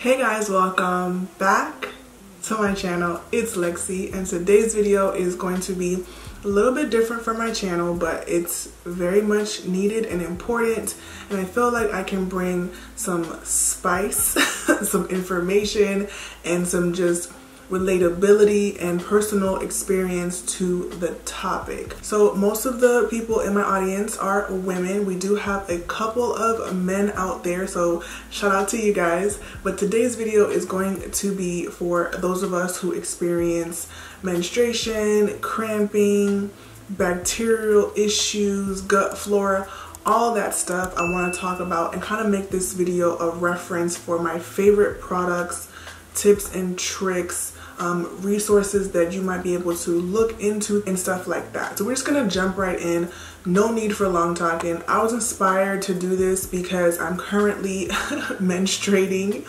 Hey guys, welcome back to my channel. It's Lexi, and today's video is going to be a little bit different from my channel, but it's very much needed and important, and I feel like I can bring some spice, some information, and some just relatability and personal experience to the topic. So most of the people in my audience are women. We do have a couple of men out there, so shout out to you guys. But today's video is going to be for those of us who experience menstruation, cramping, bacterial issues, gut flora, all that stuff I want to talk about, and kind of make this video a reference for my favorite products, tips and tricks, resources that you might be able to look into and stuff like that. So we're just gonna jump right in. No need for long talking. I was inspired to do this because I'm currently menstruating,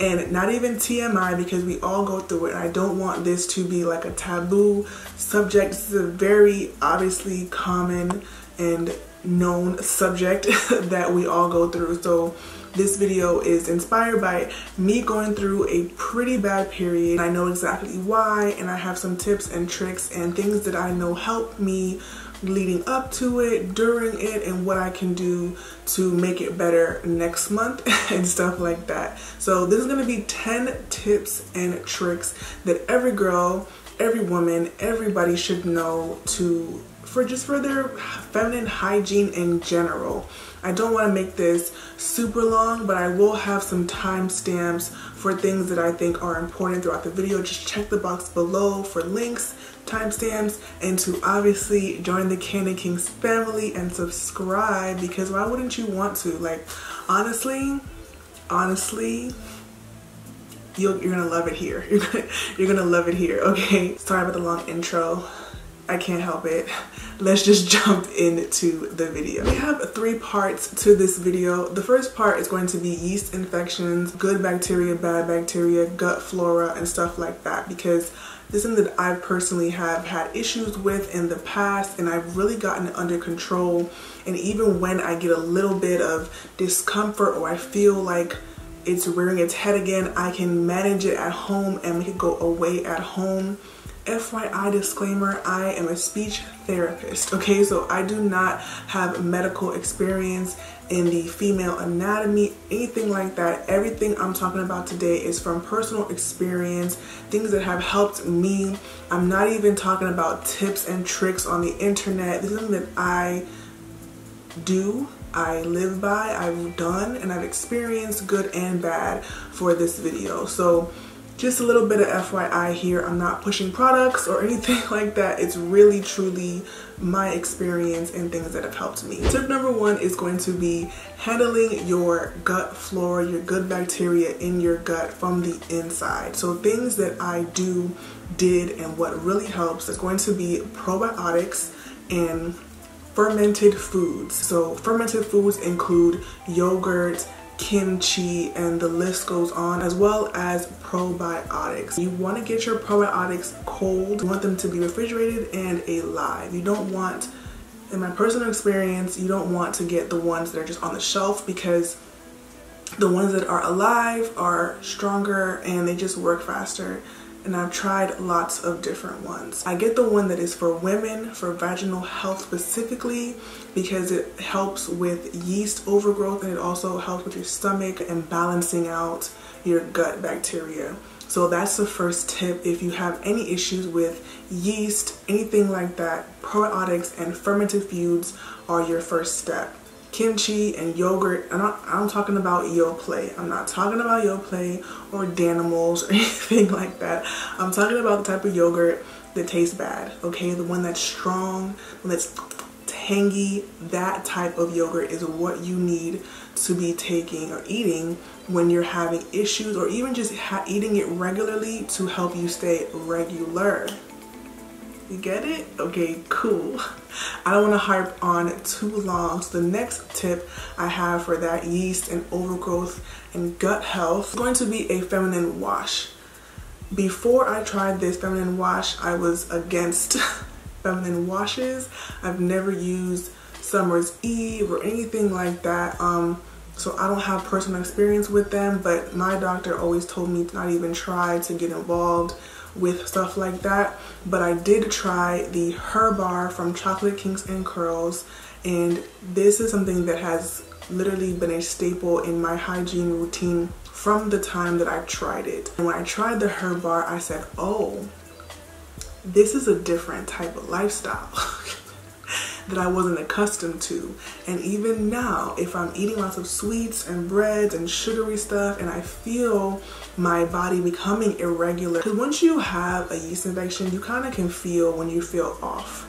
and not even TMI, because we all go through it, and I don't want this to be like a taboo subject. This is a very obviously common and known subject that we all go through. So this video is inspired by me going through a pretty bad period. I know exactly why, and I have some tips and tricks and things that I know helped me leading up to it, during it, and what I can do to make it better next month and stuff like that. So this is going to be 10 tips and tricks that every girl, every woman, everybody should know for their feminine hygiene in general. I don't want to make this super long, but I will have some timestamps for things that I think are important throughout the video. Just check the box below for links, timestamps, and to obviously join the KandidKinks family and subscribe, because why wouldn't you want to? Like, honestly, you're gonna love it here. You're gonna love it here, okay? Sorry about the long intro. I can't help it. Let's just jump into the video. We have 3 parts to this video. The first part is going to be yeast infections, good bacteria, bad bacteria, gut flora, and stuff like that, because this is something that I personally have had issues with in the past, and I've really gotten it under control. And even when I get a little bit of discomfort, or I feel like it's rearing its head again, I can manage it at home and make it go away at home. FYI disclaimer, I am a speech therapist, okay? So I do not have medical experience in the female anatomy, anything like that. Everything I'm talking about today is from personal experience, things that have helped me. I'm not even talking about tips and tricks on the internet. This is something that I do, I live by, I've done, and I've experienced good and bad for this video. So just a little bit of FYI here. I'm not pushing products or anything like that. It's really truly my experience and things that have helped me. Tip number 1 is going to be handling your gut flora, your good bacteria in your gut from the inside. So things that I did and what really helps is going to be probiotics and fermented foods. So fermented foods include yogurt, kimchi, and the list goes on, as well as probiotics. You want to get your probiotics cold. You want them to be refrigerated and alive. You don't want, in my personal experience, you don't want to get the ones that are just on the shelf, because the ones that are alive are stronger and they just work faster. And I've tried lots of different ones. I get the one that is for women, for vaginal health specifically, because it helps with yeast overgrowth, and it also helps with your stomach and balancing out your gut bacteria. So that's the first tip. If you have any issues with yeast, anything like that, probiotics and fermented foods are your first step. Kimchi and yogurt, I'm talking about Yoplait. I'm not talking about Yoplait or Danimals or anything like that. I'm talking about the type of yogurt that tastes bad, okay? The one that's strong, one that's tangy. That type of yogurt is what you need to be taking or eating when you're having issues, or even just eating it regularly to help you stay regular. You get it? Okay, cool. I don't want to harp on too long. So the next tip I have for that yeast and overgrowth and gut health is going to be a feminine wash. Before I tried this feminine wash, I was against feminine washes. I've never used Summer's Eve or anything like that. so I don't have personal experience with them, but my doctor always told me to not even try to get involved with stuff like that. But I did try the Her Bar from KandidKinks and KURLS, and this is something that has literally been a staple in my hygiene routine from the time that I tried it. And when I tried the Her Bar, I said, oh, this is a different type of lifestyle that I wasn't accustomed to. And even now, if I'm eating lots of sweets and breads and sugary stuff and I feel my body becoming irregular, because once you have a yeast infection, you kind of can feel when you feel off.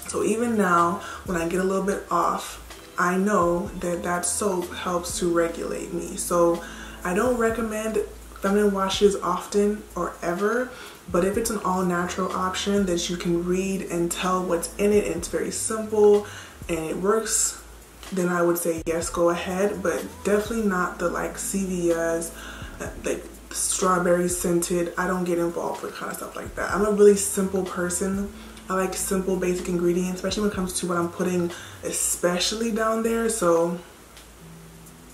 So even now, when I get a little bit off, I know that that soap helps to regulate me. So I don't recommend feminine washes often or ever, but if it's an all natural option that you can read and tell what's in it and it's very simple and it works, then I would say yes, go ahead. But definitely not the like Cevia's, like strawberry scented. I don't get involved with kind of stuff like that. I'm a really simple person. I like simple basic ingredients, especially when it comes to what I'm putting especially down there. So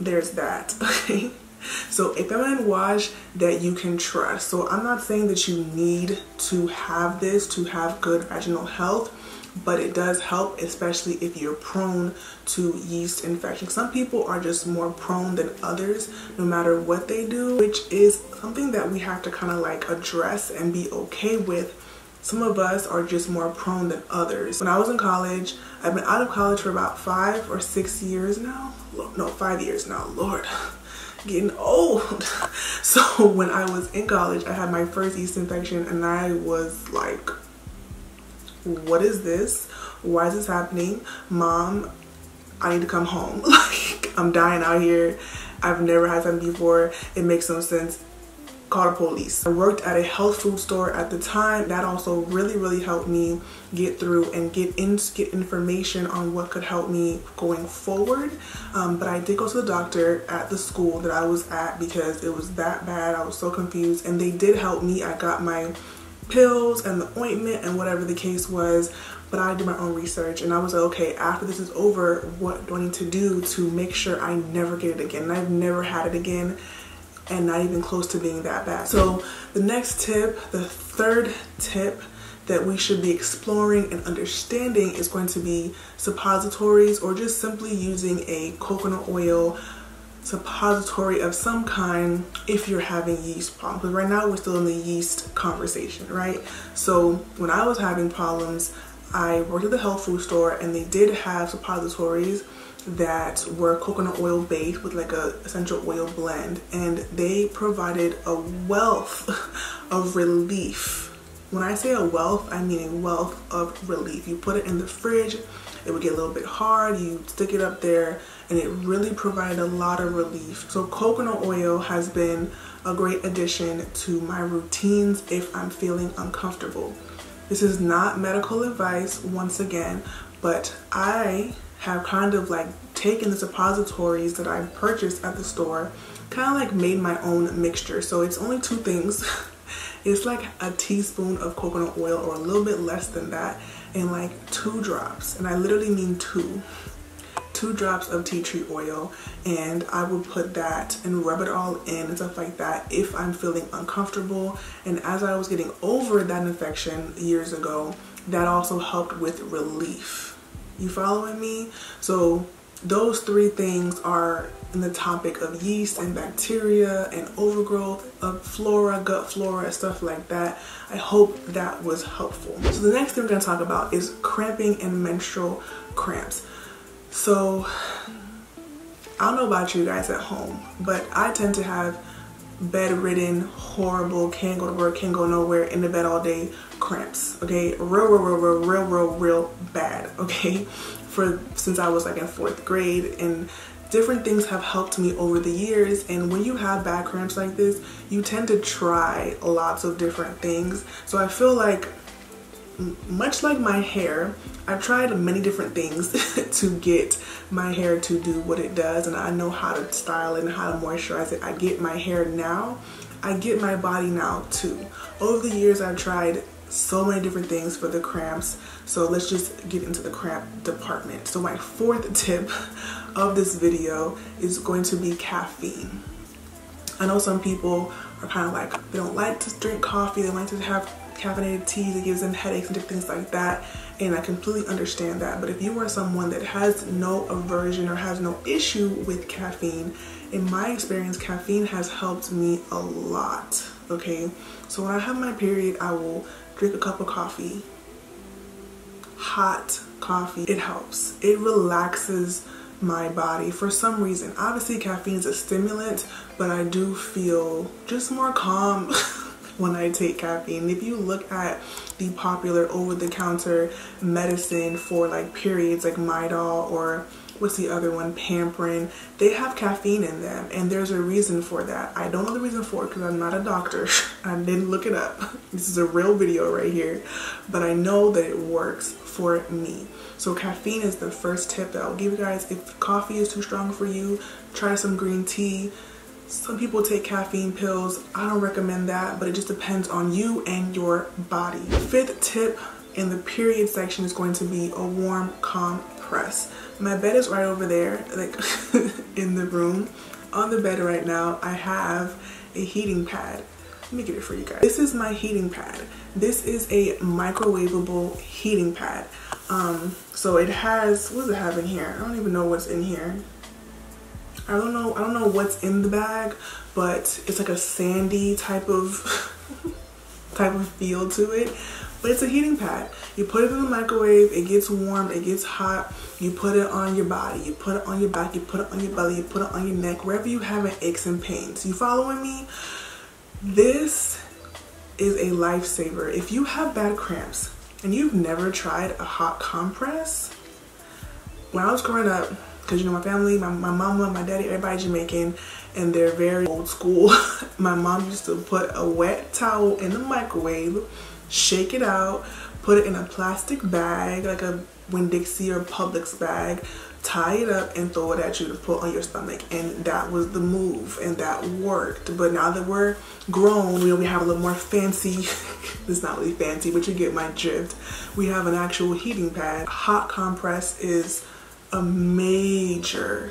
there's that. Okay, so a feminine wash that you can trust. So I'm not saying that you need to have this to have good vaginal health, but it does help, especially if you're prone to yeast infections. Some people are just more prone than others no matter what they do, which is something that we have to kind of like address and be okay with. Some of us are just more prone than others. When I was in college, I've been out of college for about 5 or 6 years now. No, 5 years now, Lord, getting old. So when I was in college, I had my first yeast infection and I was like, what is this? Why is this happening? Mom, I need to come home. Like, I'm dying out here. I've never had something before. It makes no sense. Call the police. I worked at a health food store at the time. That also really helped me get through and get information on what could help me going forward. But I did go to the doctor at the school that I was at because it was that bad. I was so confused, and they did help me. I got my pills and the ointment and whatever the case was, but I did my own research and I was like, okay, after this is over, what do I need to do to make sure I never get it again? And I've never had it again, and not even close to being that bad. So the next tip, the third tip that we should be exploring and understanding is going to be suppositories, or just simply using a coconut oil suppository of some kind if you're having yeast problems. Because right now we're still in the yeast conversation, right? So when I was having problems, I worked at the health food store and they did have suppositories that were coconut oil based with like a essential oil blend, and they provided a wealth of relief. When I say a wealth, I mean a wealth of relief. You put it in the fridge, it would get a little bit hard, you stick it up there, and it really provided a lot of relief. So coconut oil has been a great addition to my routines if I'm feeling uncomfortable. This is not medical advice, once again, but I have kind of like taken the suppositories that I purchased at the store, kind of like made my own mixture. So it's only 2 things. It's like a teaspoon of coconut oil or a little bit less than that, and like 2 drops, and I literally mean 2 drops of tea tree oil, and I would put that and rub it all in and stuff like that if I'm feeling uncomfortable. And as I was getting over that infection years ago, that also helped with relief. You following me? So those 3 things are in the topic of yeast and bacteria and overgrowth of flora, gut flora, stuff like that. I hope that was helpful. So the next thing we're going to talk about is cramping and menstrual cramps. So I don't know about you guys at home, but I tend to have bedridden, horrible, can't go to work, can't go nowhere, in the bed all day cramps. Okay, real bad. Okay, since I was like in 4th grade, and different things have helped me over the years. And when you have bad cramps like this, you tend to try lots of different things. So I feel like, much like my hair, I've tried many different things to get my hair to do what it does, and I know how to style it and how to moisturize it. I get my hair now, I get my body now too. Over the years I've tried so many different things for the cramps. So let's just get into the cramp department. So my fourth tip of this video is going to be caffeine. I know some people are kind of like, they don't like to drink coffee, they like to have caffeinated tea that gives them headaches and different things like that, and I completely understand that. But if you are someone that has no aversion or has no issue with caffeine, in my experience, caffeine has helped me a lot, okay? So when I have my period, I will drink a cup of coffee, hot coffee. It helps. It relaxes my body for some reason. Obviously caffeine is a stimulant, but I do feel just more calm when I take caffeine. If you look at the popular over-the-counter medicine for like periods, like Midol, or what's the other one, Pamprin, they have caffeine in them, and there's a reason for that. I don't know the reason for it because I'm not a doctor. I didn't look it up. This is a real video right here, but I know that it works for me. So caffeine is the first tip that I'll give you guys. If coffee is too strong for you, try some green tea. Some people take caffeine pills. I don't recommend that, but it just depends on you and your body. Fifth tip in the period section is going to be a warm compress. My bed is right over there, like in the room. On the bed right now, I have a heating pad. Let me get it for you guys. This is my heating pad. This is a microwavable heating pad. So it has, what does it have in here? I don't even know what's in here. I don't know what's in the bag, but it's like a sandy type of feel to it. But it's a heating pad. You put it in the microwave, it gets warm, it gets hot, you put it on your body, you put it on your back, you put it on your belly, you put it on your neck, wherever you have aches and pains. You following me? This is a lifesaver. If you have bad cramps and you've never tried a hot compress, when I was growing up, because you know my family, my mama, my daddy, everybody Jamaican, and they're very old school. My mom used to put a wet towel in the microwave, shake it out, put it in a plastic bag, like a Winn-Dixie or Publix bag, tie it up and throw it at you to put on your stomach. And that was the move, and that worked. But now that we're grown, we have a little more fancy, it's not really fancy, but you get my drift. We have an actual heating pad. Hot compress is a major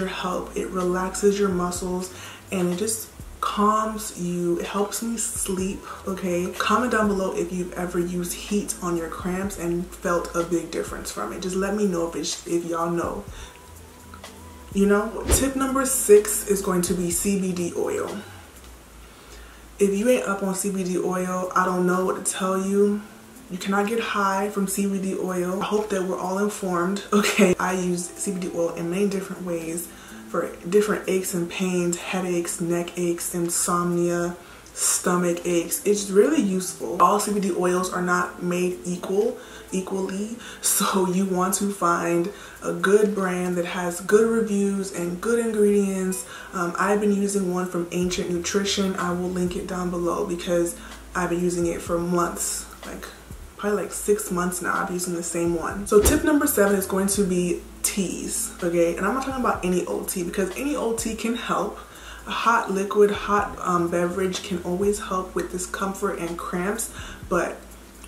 help. It relaxes your muscles and it just calms you. It helps me sleep, okay? Comment down below if you've ever used Heat on your cramps and felt a big difference from it. Just let me know if y'all know. You know? Tip number 6 is going to be CBD oil. If you ain't up on CBD oil, I don't know what to tell you. You cannot get high from CBD oil. I hope that we're all informed, okay? I use CBD oil in many different ways for different aches and pains, headaches, neck aches, insomnia, stomach aches. It's really useful. All CBD oils are not made equally, so you want to find a good brand that has good reviews and good ingredients. I've been using one from Ancient Nutrition. I will link it down below because I've been using it for months, probably like 6 months now. I've been using the same one. So tip number 7 is going to be teas, okay? And I'm not talking about any old tea, because any old tea can help. A hot liquid, hot beverage can always help with discomfort and cramps, but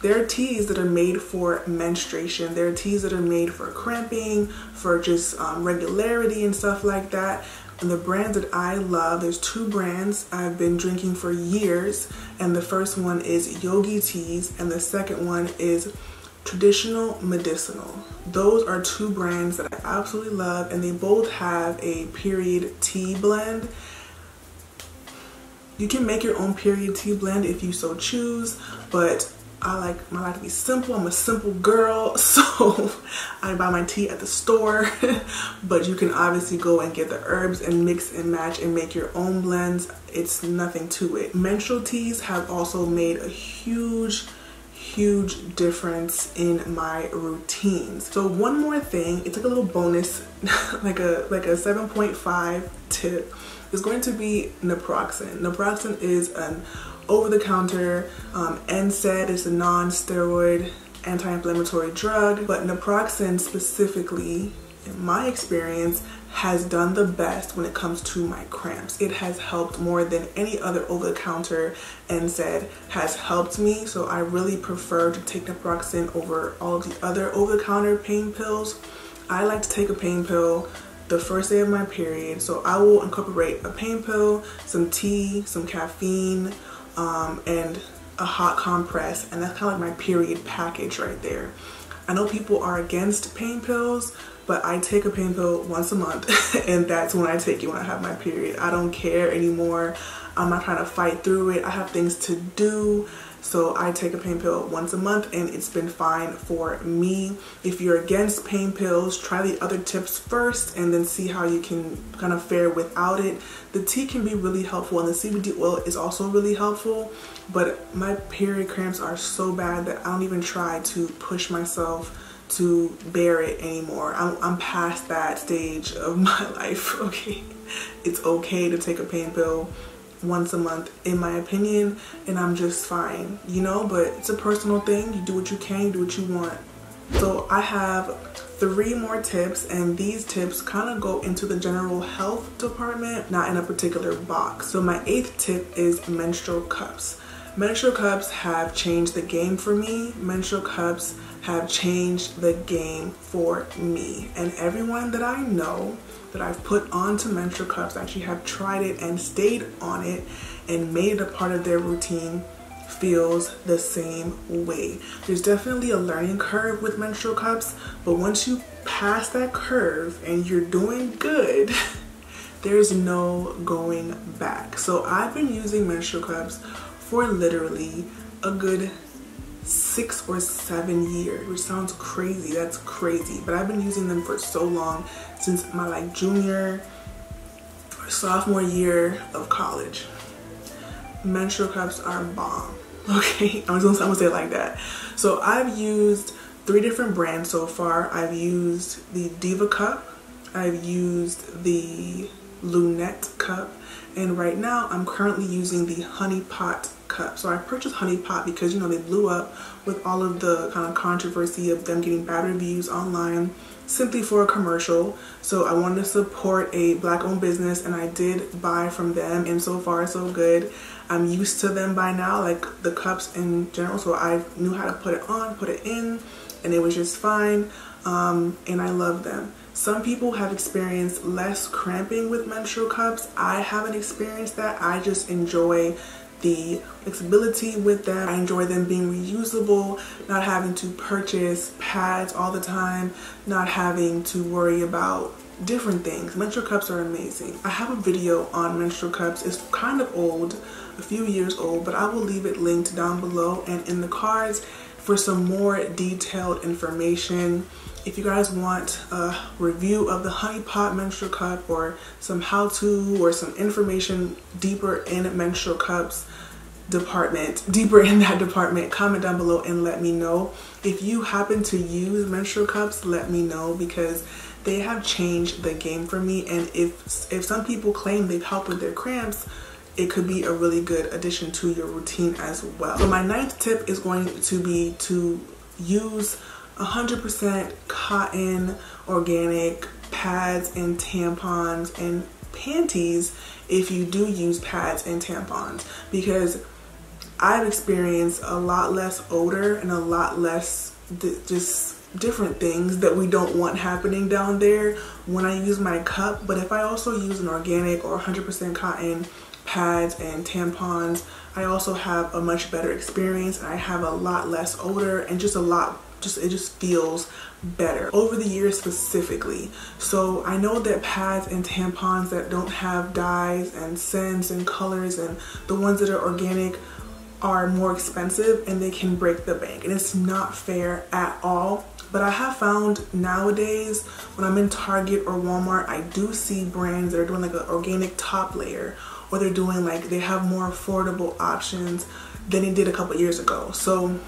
there are teas that are made for menstruation. There are teas that are made for cramping, for just regularity and stuff like that. And the brands that I love, there's 2 brands I've been drinking for years, and the first one is Yogi Teas and the second one is Traditional Medicinal. Those are 2 brands that I absolutely love, and they both have a period tea blend. You can make your own period tea blend if you so choose, but I like my life to be simple. I'm a simple girl, so I buy my tea at the store, but you can obviously go and get the herbs and mix and match and make your own blends. It's nothing to it. Menstrual teas have also made a huge difference in my routines. So one more thing, it's like a little bonus, like a 7.5 tip, is going to be Naproxen. Naproxen is an over-the-counter NSAID. It's a non-steroid anti-inflammatory drug, but Naproxen specifically, in my experience, has done the best when it comes to my cramps. It has helped more than any other over-the-counter NSAID has helped me. So I really prefer to take Naproxen over all of the other over-the-counter pain pills. I like to take a pain pill the first day of my period. So I will incorporate a pain pill, some tea, some caffeine, and a hot compress. And that's kind of like my period package right there. I know people are against pain pills, but I take a pain pill once a month and that's when I take it when I have my period. I don't care anymore. I'm not trying to fight through it. I have things to do. So I take a pain pill once a month and it's been fine for me. If you're against pain pills, try the other tips first and then see how you can kind of fare without it. The tea can be really helpful and the CBD oil is also really helpful, but my period cramps are so bad that I don't even try to push myself to bear it anymore. I'm past that stage of my life, okay? It's okay to take a pain pill once a month in my opinion, and I'm just fine, you know, but it's a personal thing. You do what you can, you do what you want. So I have 3 more tips, and these tips kind of go into the general health department, not in a particular box. So my 8th tip is menstrual cups. Menstrual cups have changed the game for me. Menstrual cups have changed the game for me, and everyone that I know that I've put onto menstrual cups actually have tried it and stayed on it and made it a part of their routine feels the same way. There's definitely a learning curve with menstrual cups, but once you pass that curve and you're doing good, there's no going back. So I've been using menstrual cups for literally a good 6 or 7 years, which sounds crazy. That's crazy, but I've been using them for so long, since my like junior or sophomore year of college. Menstrual cups are bomb, okay? I'm gonna say it like that. So I've used 3 different brands so far. I've used the Diva cup, I've used the Lunette cup, and right now I'm currently using the Honey Pot cup. So I purchased Honey Pot because, you know, they blew up with all of the kind of controversy of them getting bad reviews online simply for a commercial. So I wanted to support a Black-owned business, and I did buy from them, and so far so good. I'm used to them by now, like the cups in general, so I knew how to put it on, put it in, and it was just fine. And I love them. Some people have experienced less cramping with menstrual cups. I haven't experienced that. I just enjoy the flexibility with them. I enjoy them being reusable, not having to purchase pads all the time, not having to worry about different things. Menstrual cups are amazing. I have a video on menstrual cups. It's kind of old, a few years old, but I will leave it linked down below and in the cards for some more detailed information. If you guys want a review of the Honey Pot menstrual cup, or some how-to or some information deeper in menstrual cups deeper in that department, comment down below and let me know. If you happen to use menstrual cups, let me know, because they have changed the game for me. And if some people claim they've helped with their cramps, it could be a really good addition to your routine as well. So my 9th tip is going to be to use 100% cotton organic pads and tampons and panties if you do use pads and tampons, because I've experienced a lot less odor and a lot less just different things that we don't want happening down there when I use my cup. But if I also use an organic or 100% cotton pads and tampons, I also have a much better experience. I have a lot less odor and it just feels better over the years specifically. So I know that pads and tampons that don't have dyes and scents and colors, and the ones that are organic, are more expensive and they can break the bank, and it's not fair at all. But I have found nowadays when I'm in Target or Walmart, I do see brands that are doing like an organic top layer, or they're doing like, they have more affordable options than they did a couple years ago. So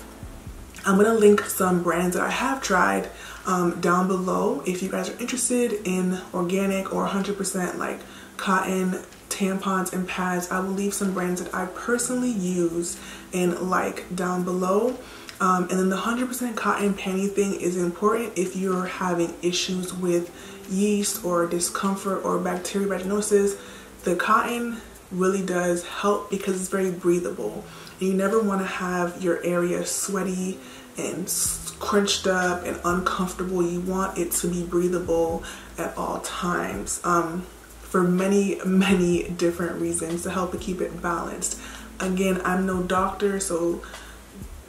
I'm gonna link some brands that I have tried down below if you guys are interested in organic or 100% like cotton tampons and pads. I will leave some brands that I personally use and like down below. And then the 100% cotton panty thing is important if you're having issues with yeast or discomfort or bacterial vaginosis. The cotton really does help because it's very breathable. You never want to have your area sweaty and crunched up and uncomfortable. You want it to be breathable at all times, for many different reasons, to help it keep it balanced. Again, I'm no doctor, so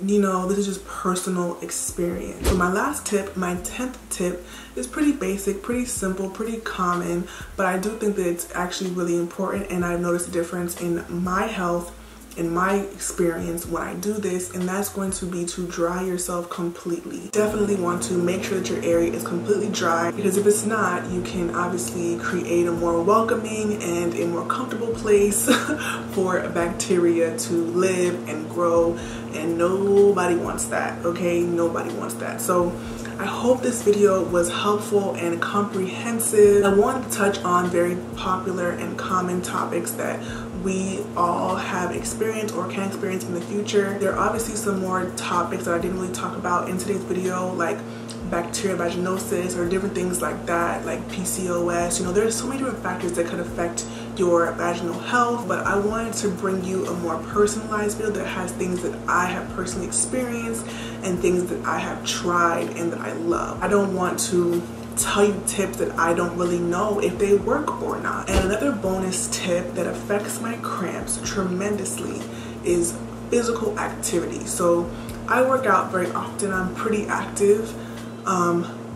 you know, this is just personal experience. So my last tip, my 10th tip, is pretty basic, pretty simple, pretty common, but I do think that it's actually really important, and I've noticed a difference in my health, in my experience when I do this, and that's going to be to dry yourself completely. Definitely want to make sure that your area is completely dry, because if it's not, you can obviously create a more welcoming and a more comfortable place for bacteria to live and grow, and nobody wants that, okay? Nobody wants that. So I hope this video was helpful and comprehensive. I wanted to touch on very popular and common topics that we all have experienced or can experience in the future. There are obviously some more topics that I didn't really talk about in today's video, like bacterial vaginosis or different things like that, like PCOS. You know, there's so many different factors that could affect your vaginal health, but I wanted to bring you a more personalized video that has things that I have personally experienced and things that I have tried and that I love. I don't want to tell you tips that I don't really know if they work or not. And another bonus tip that affects my cramps tremendously is physical activity. So I work out very often, I'm pretty active,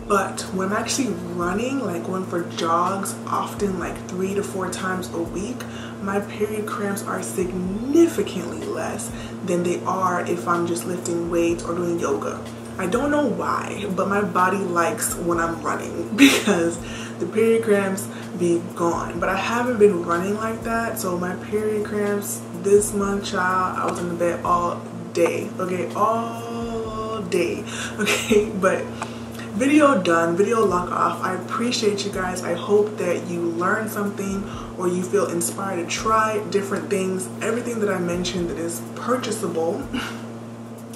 but when I'm actually running, like going for jogs often, like 3 to 4 times a week, my period cramps are significantly less than they are if I'm just lifting weights or doing yoga. I don't know why, but my body likes when I'm running because the period cramps be gone. But I haven't been running like that, so my period cramps this month, child, I was in the bed all day, okay, all day, okay. But video done, video log off. I appreciate you guys. I hope that you learned something or you feel inspired to try different things. Everything that I mentioned that is purchasable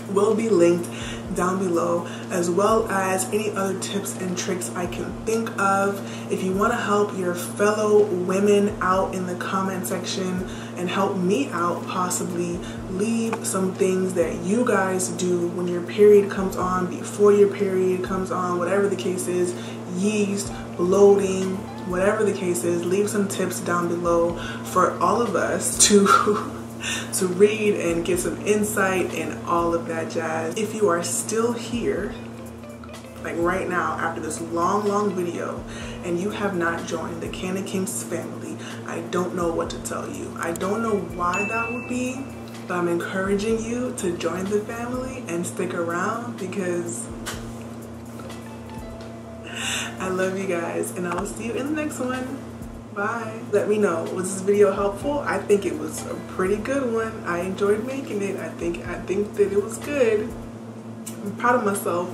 will be linked down below, as well as any other tips and tricks I can think of. If you want to help your fellow women out in the comment section and help me out, possibly leave some things that you guys do when your period comes on, before your period comes on, whatever the case is, yeast, bloating, whatever the case is. Leave some tips down below for all of us to read and get some insight and all of that jazz. If you are still here, like right now, after this long video, and you have not joined the KandidKinks family, I don't know what to tell you. I don't know why that would be, but I'm encouraging you to join the family and stick around because I love you guys, and I will see you in the next one. Bye. Let me know, was this video helpful? I think it was a pretty good one. I enjoyed making it. I think that it was good. I'm proud of myself.